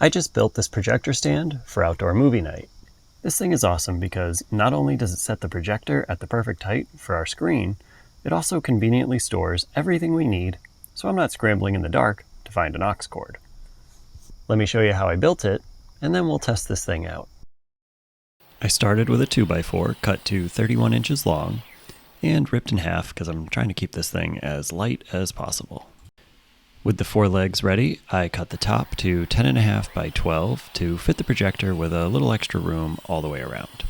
I just built this projector stand for outdoor movie night. This thing is awesome because not only does it set the projector at the perfect height for our screen, it also conveniently stores everything we need, so I'm not scrambling in the dark to find an aux cord. Let me show you how I built it, and then we'll test this thing out. I started with a 2x4 cut to 31 inches long and ripped in half because I'm trying to keep this thing as light as possible. With the 4 legs ready, I cut the top to 10.5 by 12 to fit the projector with a little extra room all the way around.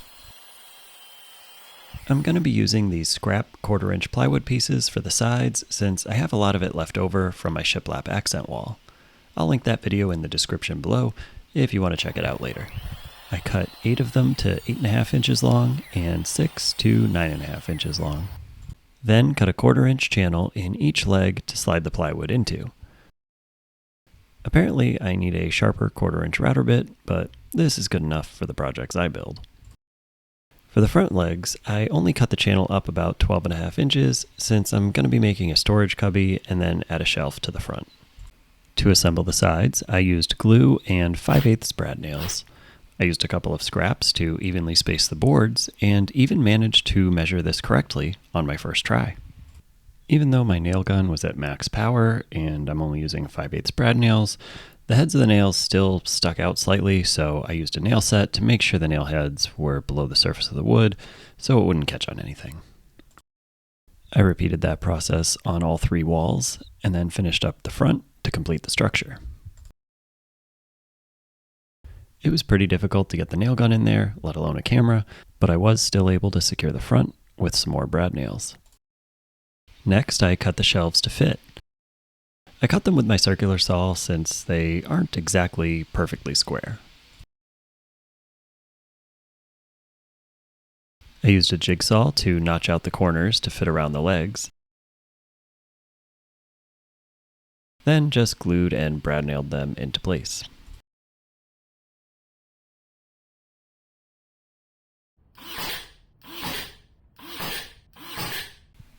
I'm going to be using these scrap 1/4 inch plywood pieces for the sides since I have a lot of it left over from my Shiplap accent wall. I'll link that video in the description below if you want to check it out later. I cut 8 of them to 8.5 inches long and 6 to 9.5 inches long. Then cut a 1/4 inch channel in each leg to slide the plywood into. Apparently I need a sharper 1/4 inch router bit, but this is good enough for the projects I build. For the front legs, I only cut the channel up about 12.5 inches since I'm going to be making a storage cubby and then add a shelf to the front. To assemble the sides, I used glue and 5/8 brad nails. I used a couple of scraps to evenly space the boards and even managed to measure this correctly on my first try. Even though my nail gun was at max power and I'm only using 5/8 brad nails, the heads of the nails still stuck out slightly, so I used a nail set to make sure the nail heads were below the surface of the wood so it wouldn't catch on anything. I repeated that process on all 3 walls and then finished up the front to complete the structure. It was pretty difficult to get the nail gun in there, let alone a camera, but I was still able to secure the front with some more brad nails. Next, I cut the shelves to fit. I cut them with my circular saw since they aren't exactly perfectly square. I used a jigsaw to notch out the corners to fit around the legs. Then just glued and brad nailed them into place.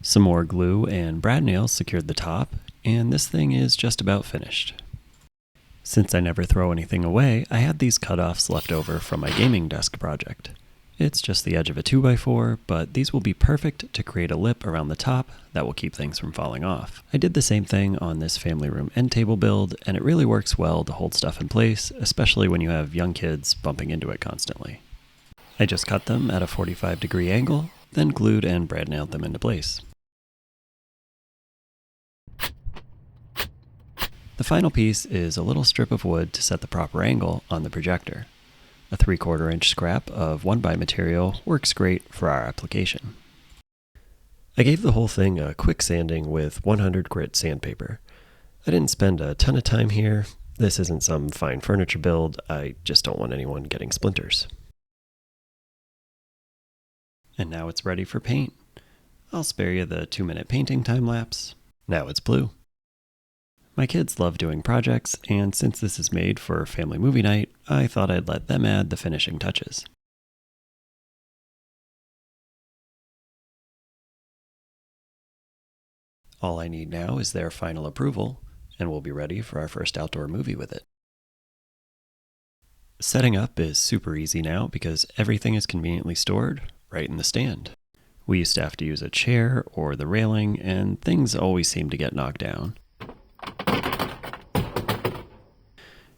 Some more glue and brad nails secured the top, and this thing is just about finished. Since I never throw anything away, I had these cutoffs left over from my gaming desk project. It's just the edge of a 2x4, but these will be perfect to create a lip around the top that will keep things from falling off. I did the same thing on this family room end table build, and it really works well to hold stuff in place, especially when you have young kids bumping into it constantly. I just cut them at a 45-degree angle, then glued and brad nailed them into place. The final piece is a little strip of wood to set the proper angle on the projector. A 3/4 inch scrap of 1x material works great for our application. I gave the whole thing a quick sanding with 100 grit sandpaper. I didn't spend a ton of time here. This isn't some fine furniture build. I just don't want anyone getting splinters. And now it's ready for paint. I'll spare you the 2-minute painting time lapse. Now it's blue. My kids love doing projects, and since this is made for family movie night, I thought I'd let them add the finishing touches. All I need now is their final approval, and we'll be ready for our first outdoor movie with it. Setting up is super easy now because everything is conveniently stored right in the stand. We used to have to use a chair or the railing, and things always seem to get knocked down.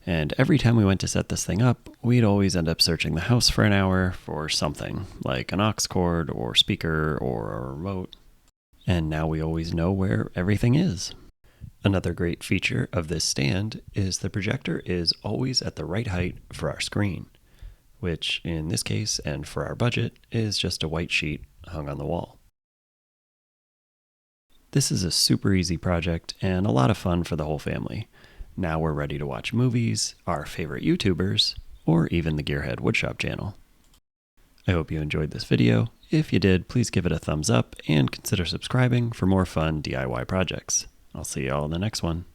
And every time we went to set this thing up, we'd always end up searching the house for an hour for something, like an aux cord or speaker or a remote. And now we always know where everything is. Another great feature of this stand is the projector is always at the right height for our screen, which in this case and for our budget is just a white sheet hung on the wall. This is a super easy project and a lot of fun for the whole family. Now we're ready to watch movies, our favorite YouTubers, or even the Gearhead Woodshop channel. I hope you enjoyed this video. If you did, please give it a thumbs up and consider subscribing for more fun DIY projects. I'll see you all in the next one.